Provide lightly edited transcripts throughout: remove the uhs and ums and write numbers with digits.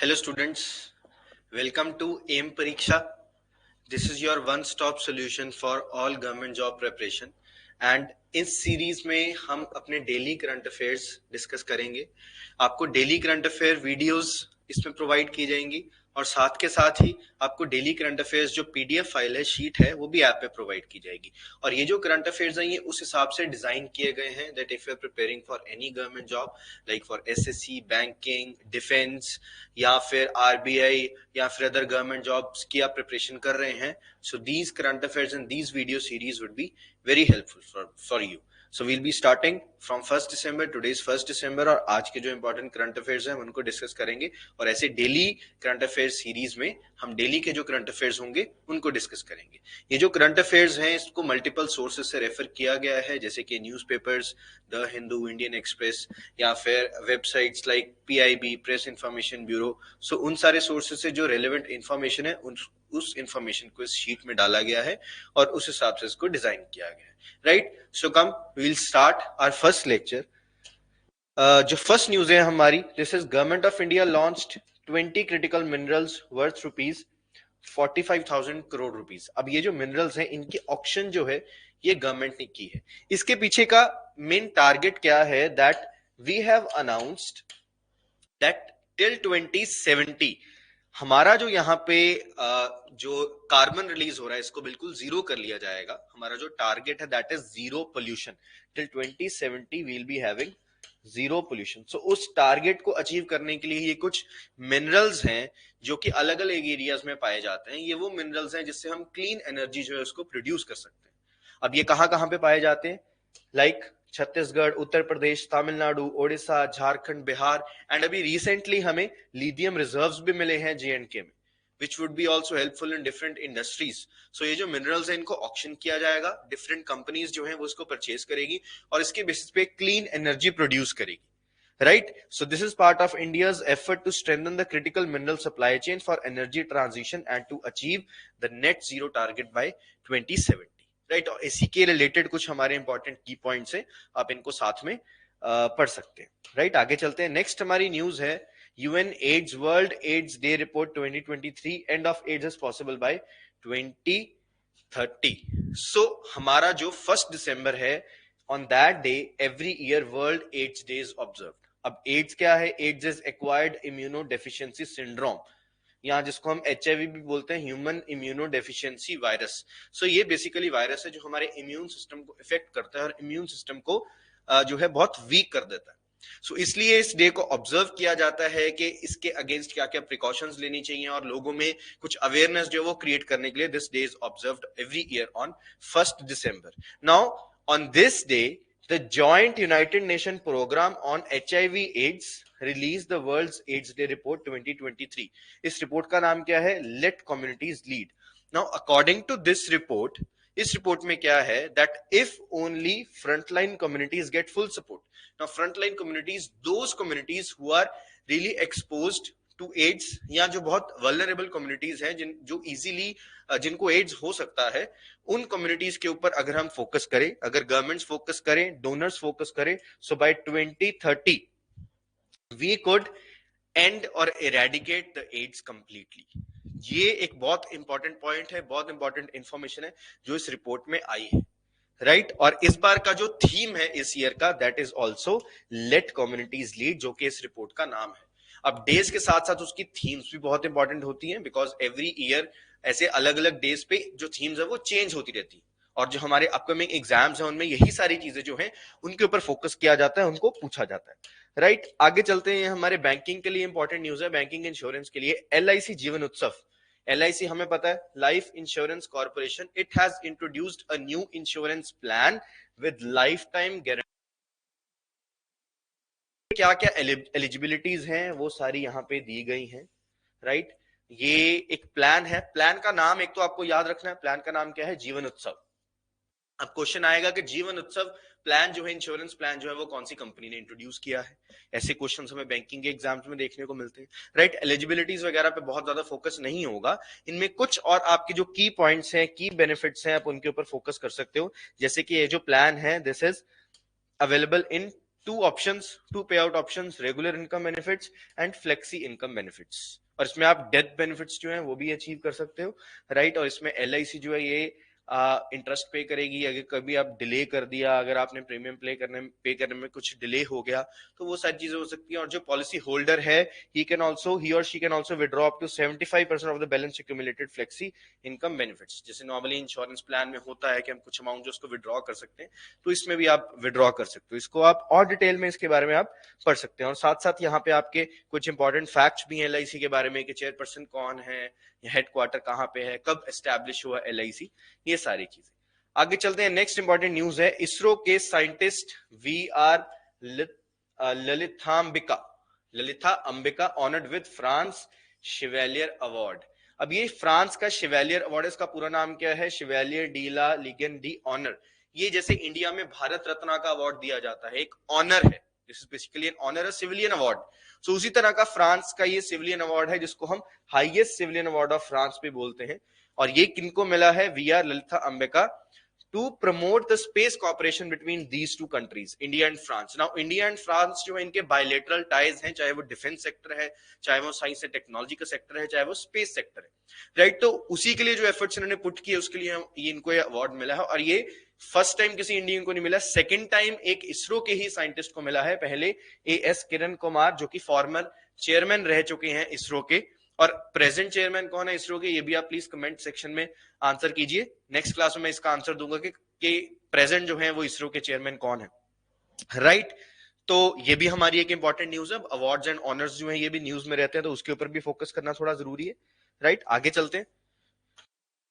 Hello students, welcome to AIM Pariksha. This is your one-stop solution for all government job preparation. And इस series में हम अपने daily current affairs discuss करेंगे. आपको daily current affair videos इसमें provide की जाएंगी और साथ के साथ ही आपको डेली करंट अफेयर्स जो पीडीएफ फाइल है, शीट है, वो भी ऐप पे प्रोवाइड की जाएगी. और ये जो करंट अफेयर्स हैं ये उस हिसाब से डिजाइन किए गए हैं that if you are preparing for any government job like for SSC, banking, defence या फिर आरबीआई या फिर अदर गवर्नमेंट जॉब्स की आप प्रिपरेशन कर रहे हैं, so these current affairs and these video series would be very helpful for you. So we'll be starting from 1st December. Today is 1st December और आज के जो इंपॉर्टेंट करंट अफेयर्स हैं उनको डिस्कस करेंगे. और ऐसे डेली करंट अफेयर्स सीरीज में हम डेली के जो करंट अफेयर्स होंगे उनको डिस्कस करेंगे. ये जो करंट अफेयर्स हैं इसको मल्टीपल सोर्सेज से रेफर किया गया है, जैसे कि newspapers, the Hindu, Indian Express या फिर websites like PIB, press information bureau. So उन सारे सोर्सेज से जो रेलेवेंट इंफॉर्मेशन है उस इंफॉर्मेशन को इस शीट में डाला गया है और उस हिसाब से इसको डिजाइन किया गया है. Right, so come we will start our first lecture. जो फर्स्ट न्यूज है हमारी, this is government of India launched 20 critical minerals worth rupees 45,000 crore rupees. अब ये जो मिनरल्स हैं इनकी ऑक्शन जो है ये गवर्नमेंट ने की है. इसके पीछे का मेन टारगेट क्या है, that we have announced that till 2070 हमारा जो यहाँ पे जो कार्बन रिलीज हो रहा है इसको बिल्कुल जीरो कर लिया जाएगा. हमारा जो टारगेट है that is zero pollution. Till 2070 we will be having zero pollution. So उस टारगेट को अचीव करने के लिए ये कुछ मिनरल्स हैं जो कि अलग अलग एरियाज में पाए जाते हैं. ये वो मिनरल्स हैं जिससे हम क्लीन एनर्जी जो है उसको प्रोड्यूस कर सकते हैं. अब ये कहाँ कहाँ पे पाए जाते हैं, लाइक छत्तीसगढ़, उत्तर प्रदेश, तमिलनाडु, ओडिशा, झारखंड, बिहार एंड अभी रिसेंटली हमें लिथियम रिजर्व्स भी मिले हैं जेएंडके में, which would be also helpful in different industries. So ये जो मिनरल्स हैं इनको ऑक्शन किया जाएगा, डिफरेंट कंपनीज जो हैं वो इसको परचेज करेगी और इसके बेसिस पे क्लीन एनर्जी प्रोड्यूस करेगी. Right? So this is part of India's effort to strengthen the critical mineral supply chain for energy transition and to achieve the net zero target by 2070. Right, और इसी के related कुछ हमारे important की points हैं, आप इनको साथ में पढ़ सकते हैं. राइट, आगे चलते हैं. नेक्स्ट हमारी न्यूज है UN AIDS world AIDS day report 2023, end of AIDS is possible by 2030. So हमारा जो 1 दिसंबर है, on that day every year world AIDS day is observed. अब एड्स क्या है? AIDS is acquired immuno deficiency syndrome, यहाँ जिसको हम एचआईवी भी बोलते हैं, human immuno deficiency virus. So ये बेसिकली वायरस है जो हमारे इम्यून सिस्टम को इफेक्ट करता है और इम्यून सिस्टम को जो है बहुत वीक कर देता है. सो इसलिए इस डे को ऑब्जर्व किया जाता है कि इसके अगेंस्ट क्या क्या प्रिकॉशंस लेनी चाहिए और लोगों में कुछ अवेयरनेस जो वो क्रिएट करने के लिए this day is observed every year on 1 December. Now on this day the joint United Nations program on HIV AIDS released the world's AIDS day report 2023. इस रिपोर्ट का नाम क्या है? Let communities lead. Now according to this report, इस report में क्या है, that if only frontline communities get full support. Now frontline communities, those communities who are really exposed to AIDS या जो बहुत वल्नरेबल कम्युनिटीज हैं जो इजीली जिनको एड्स हो सकता है, उन कम्युनिटीज के ऊपर अगर हम फोकस करें, अगर गवर्नमेंट्स फोकस करें, डोनर्स फोकस करें, सो बाय 2030 वी कुड एंड और इरेडिकेट द एड्स कंप्लीटली. ये एक बहुत इंपॉर्टेंट पॉइंट है, बहुत इंपॉर्टेंट इंफॉर्मेशन है जो इस रिपोर्ट में आई है. राइट, और इस बार का जो थीम है इस ईयर का, that is also let communities lead, जो कि इस रिपोर्ट का नाम है. अब डेज के साथ साथ उसकी थीम्स भी बहुत इंपॉर्टेंट होती हैं, बिकॉज एवरी ईयर ऐसे अलग अलग डेज पे जो थीम्स है वो चेंज होती रहती है और जो हमारे अपकमिंग एग्जाम्स हैं उनमें यही सारी चीजें जो हैं उनके ऊपर फोकस किया जाता है, उनको पूछा जाता है. राइट, आगे चलते हैं. हमारे बैंकिंग के लिए इंपॉर्टेंट न्यूज है, बैंकिंग इंश्योरेंस के लिए. LIC जीवन उत्सव. LIC हमें पता है life insurance corporation, it has introduced a new insurance plan with life time guarantee. क्या क्या एलिजिबिलिटीज हैं वो सारी यहाँ पे दी गई हैं. राइट, ये एक प्लान है. प्लान का नाम एक तो आपको याद रखना है, प्लान का नाम क्या है? जीवन उत्सव. अब क्वेश्चन आएगा कि जीवन उत्सव प्लान जो है, इंश्योरेंस प्लान जो है, वो कौन सी कंपनी ने इंट्रोड्यूस किया है? ऐसे क्वेश्चन हमें बैंकिंग के एग्जाम्स में देखने को मिलते हैं. राइट, एलिजिबिलिटीज वगैरह पे बहुत ज्यादा फोकस नहीं होगा, इनमें कुछ और आपके जो की पॉइंट्स हैं, की बेनिफिट्स हैं, आप उनके ऊपर फोकस कर सकते हो. जैसे कि ये जो प्लान है, this is available in two pay out options, regular income benefits and flexi income benefits. और इसमें आप डेथ बेनिफिट्स जो हैं वो भी अचीव कर सकते हो, राइट। और इसमें LIC जो है ये इंटरेस्ट पे करेगी अगर कभी आप डिले कर दिया, अगर आपने प्रीमियम पे करने में कुछ डिले हो गया, तो वो सारी चीजें हो सकती है। और जो पॉलिसी होल्डर है ही और she can also withdraw up to 75% of the balance accumulated flexi income benefits. जैसे नॉर्मली इंश्योरेंस प्लान में होता है कि हम कुछ अमाउंट जो उसको विड्रॉ कर सकते हैं, तो इसमें भी आप विड्रॉ कर सकते हो। इसको आप और डिटेल में इसके बारे में आप पढ़ सकते हैं। और साथ साथ यहाँ पे आपके कुछ इंपॉर्टेंट फैक्ट्स भी हैं LIC के बारे में, कि चेयरपर्सन कौन है, हेडक्वार्टर कहाँ पे है, कब एस्टैब्लिश हुआ LIC, ये सारी चीजें। आगे चलते हैं। नेक्स्ट इंपॉर्टेंट न्यूज है, इसरो के scientist VR Lalitha Ambika honoured with France chevalier award. अब ये फ्रांस का शिवेलियर अवार्ड, इसका पूरा नाम क्या है, शिवेलियर डी ला लीगन डी ऑनर। ये जैसे इंडिया में भारत रत्न का अवार्ड दिया जाता है, एक ऑनर है, this is basically an honour, a civilian award. So उसी तरह का फ्रांस का ये सिविलियन अवार्ड है, जिसको हम highest civilian award of France भी बोलते हैं। और ये किनको मिला है, VR Lalita Ambika, to promote the space cooperation between these two countries, India and France. Now, India and France जो है इनके bilateral ties हैं, चाहे वो डिफेंस सेक्टर है, चाहे वो साइंस एंड टेक्नोलॉजी का सेक्टर है, चाहे वो स्पेस सेक्टर है, राइट। तो उसी के लिए जो एफर्ट्स इन्होंने पुट किए, उसके लिए ये इनको ये अवार्ड मिला है। और ये फर्स्ट टाइम किसी इंडियन को नहीं मिला, सेकेंड टाइम एक इसरो के ही साइंटिस्ट को मिला है। पहले AS किरण कुमार, जो कि फॉर्मर चेयरमैन रह चुके हैं इसरो के, और प्रेजेंट चेयरमैन कौन है इसरो के, ये भी आप प्लीज कमेंट सेक्शन में आंसर कीजिए। नेक्स्ट क्लास में मैं इसका आंसर दूंगा कि प्रेजेंट जो है वो इसरो के चेयरमैन कौन है, राइट। तो ये भी हमारी एक इंपॉर्टेंट न्यूज है। अवार्ड्स एंड ऑनर्स जो है ये भी न्यूज में रहते हैं, तो उसके ऊपर भी फोकस करना थोड़ा जरूरी है, राइट। आगे चलते हैं।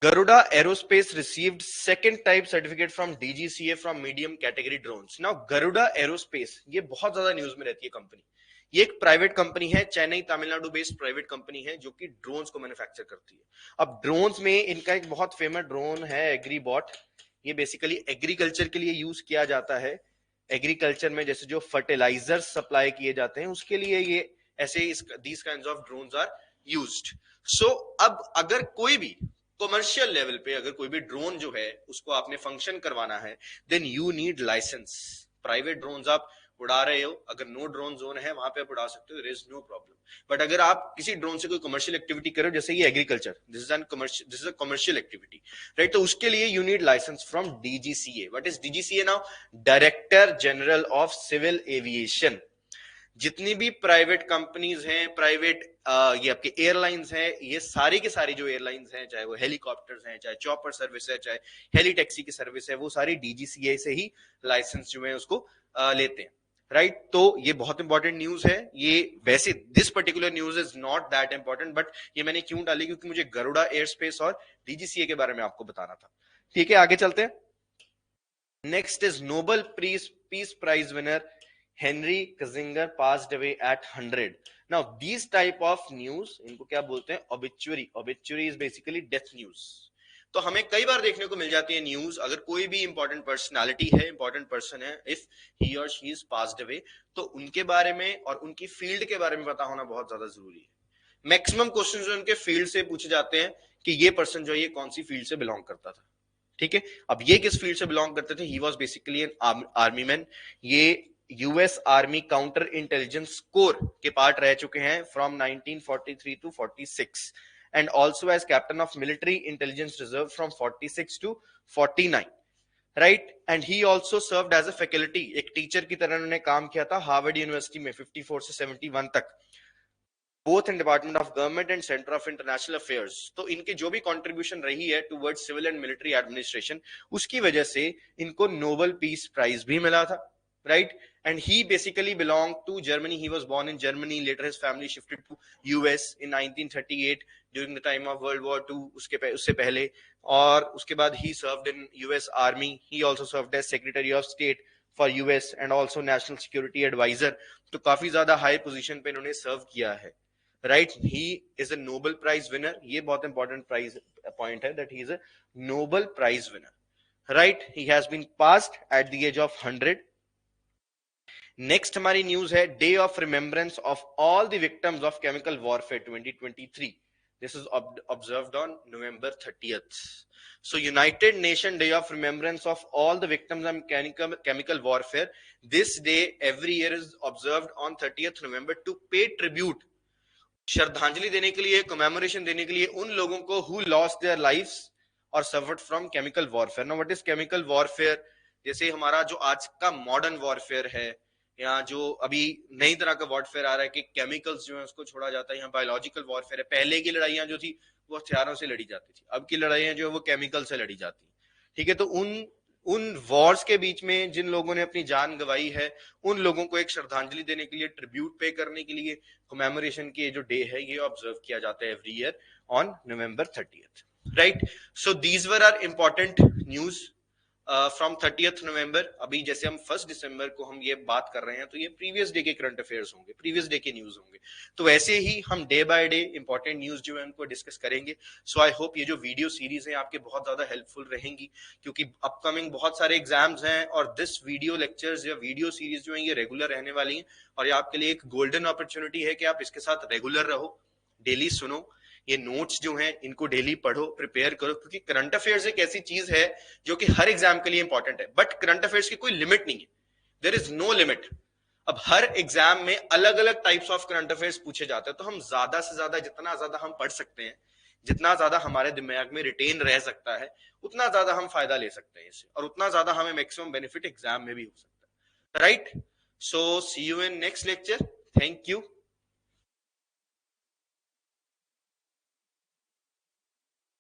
Garuda Aerospace received second type certificate from DGCA from medium category drones. Now Garuda Aerospace ये बहुत ज्यादा न्यूज में रहती है कंपनी। ये एक प्राइवेट कंपनी है, Chennai Tamil Nadu based private company है, जो कि ड्रोन्स को मैन्युफैक्चर करती है। अब ड्रोन्स में इनका एक बहुत फेमस ड्रोन है एग्रीबॉट। ये बेसिकली एग्रीकल्चर के लिए यूज किया जाता है। एग्रीकल्चर में जैसे जो फर्टिलाइजर सप्लाई किए जाते हैं, उसके लिए ये ऐसे these kinds of drones are used. So अब अगर कोई भी कमर्शियल लेवल पे अगर कोई भी ड्रोन जो है उसको आपने फंक्शन करवाना है, then you need license. Private drones आप उड़ा रहे हो, अगर नो ड्रोन जोन है वहां पे आप उड़ा सकते हो, there is no problem. But अगर आप किसी ड्रोन से कोई कमर्शियल एक्टिविटी करो, जैसे ये agriculture, this is a commercial activity, right, तो उसके लिए you need license from DGCA। What is DGCA now? Director general of civil aviation. जितनी भी प्राइवेट कंपनीज हैं, प्राइवेट ये आपके एयरलाइंस हैं, ये सारी के सारी जो एयरलाइंस हैं, चाहे वो हेलीकॉप्टर्स हैं, चाहे चॉपर सर्विस है, चाहे हेली टैक्सी की सर्विस है, वो सारी DGCA से ही लाइसेंस जो है उसको लेते हैं, राइट। तो ये बहुत इंपॉर्टेंट न्यूज है। ये वैसे this particular news is not that important, but ये मैंने क्यों डाली, क्योंकि मुझे गरुड़ा एयरस्पेस और DGCA के बारे में आपको बताना था। ठीक है, आगे चलते हैं। Next is Nobel peace prize winner Henry Kissinger passed away at 100. Now these type of news, इनको क्या बोलते हैं, obituary. Obituary is basically death news. तो हमें कई बार देखने को मिल जाती है न्यूज, अगर कोई भी इंपॉर्टेंट पर्सनालिटी है, इंपॉर्टेंट पर्सन है, इफ ही और शी इज पास्ड अवे, तो उनके बारे में और उनकी फील्ड के बारे में पता होना बहुत ज्यादा जरूरी है। मैक्सिमम क्वेश्चन जो उनके फील्ड से पूछे जाते हैं कि ये पर्सन जो है ये कौन सी फील्ड से बिलोंग करता था, ठीक है। अब ये किस फील्ड से बिलोंग करते थे? He was basically an army man. ये US army counter intelligence corps के पार्ट रह चुके हैं from 1943 to 46, and also as captain of military intelligence reserve from 46 to 49, right. And he also served as a faculty, एक teacher की तरह उन्होंने काम किया था हार्वर्ड यूनिवर्सिटी में 54 से 71 तक, both in department of government and centre of international affairs. तो इनकी जो भी कंट्रीब्यूशन रही है towards civil and military administration, उसकी वजह से इनको नोबेल पीस प्राइज भी मिला था, right? And he basically belonged to Germany. He was born in Germany. Later his family shifted to US in 1938 during the time of World War II. उससे पहले, और उसके बाद he served in US Army. He also served as Secretary of State for US and also National Security Advisor. तो काफी ज्यादा high position पे इन्होंने सर्व किया है, right? He is a Nobel Prize winner. ये बहुत इंपॉर्टेंट प्राइज पॉइंट है that he is a Nobel Prize winner, right? He has been passed at the age of 100. Next हमारी न्यूज है day of remembrance of all the victims of chemical warfare 2023। This is observed on November 30th. So United Nation Day of Remembrance of all the victims of chemical warfare. This day every year is observed on 30th November to pay tribute, श्रद्धांजलि देने के लिए, commemoration देने के लिए उन लोगों को who lost their lives or suffered from chemical warfare. Now what is chemical warfare? जैसे हमारा जो आज का मॉडर्न वॉरफेयर है, या जो अभी नई तरह का वॉरफेयर आ रहा है कि केमिकल्स जो है उसको छोड़ा जाता है, यहाँ बायोलॉजिकल वॉरफेयर है. पहले की लड़ाइयां जो थी वो हथियारों से लड़ी जाती थी, अब की लड़ाइयां जो है वो केमिकल से लड़ी जाती है. ठीक है, तो उन वॉर्स के बीच में जिन लोगों ने अपनी जान गंवाई है, उन लोगों को एक श्रद्धांजलि देने के लिए, ट्रिब्यूट पे करने के लिए कमेमोरेशन की जो डे है ये ऑब्जर्व किया जाता है every year on November 30th. Right, so these were are important news from 30th November. अभी जैसे हम 1 दिसंबर को हम ये बात कर रहे हैं तो ये प्रीवियस डे के करंट अफेयर्स होंगे, प्रीवियस डे के न्यूज होंगे. तो वैसे ही हम day by day important news जो है उनको डिस्कस करेंगे. सो आई होप ये जो वीडियो सीरीज है आपके बहुत ज्यादा हेल्पफुल रहेंगी, क्योंकि अपकमिंग बहुत सारे एग्जाम्स हैं और दिस वीडियो लेक्चर्स या वीडियो सीरीज जो है ये रेगुलर रहने वाली है. और ये आपके लिए एक गोल्डन अपॉर्चुनिटी है कि आप इसके साथ रेगुलर रहो, डेली सुनो, ये नोट्स जो हैं इनको डेली पढ़ो, प्रिपेयर करो, क्योंकि करंट अफेयर्स एक ऐसी चीज है जो कि हर एग्जाम के लिए इंपॉर्टेंट है. बट करंट अफेयर्स की कोई लिमिट नहीं है, देयर इज नो लिमिट. अब हर एग्जाम में अलग अलग टाइप्स ऑफ करंट अफेयर्स पूछे जाते हैं, तो हम ज्यादा से ज्यादा जितना ज्यादा हम पढ़ सकते हैं, जितना ज्यादा हमारे दिमाग में रिटेन रह सकता है, उतना ज्यादा हम फायदा ले सकते हैं इससे, और उतना ज्यादा हमें मैक्सिमम बेनिफिट एग्जाम में भी हो सकता है. Right, so see you in next lecture. Thank you.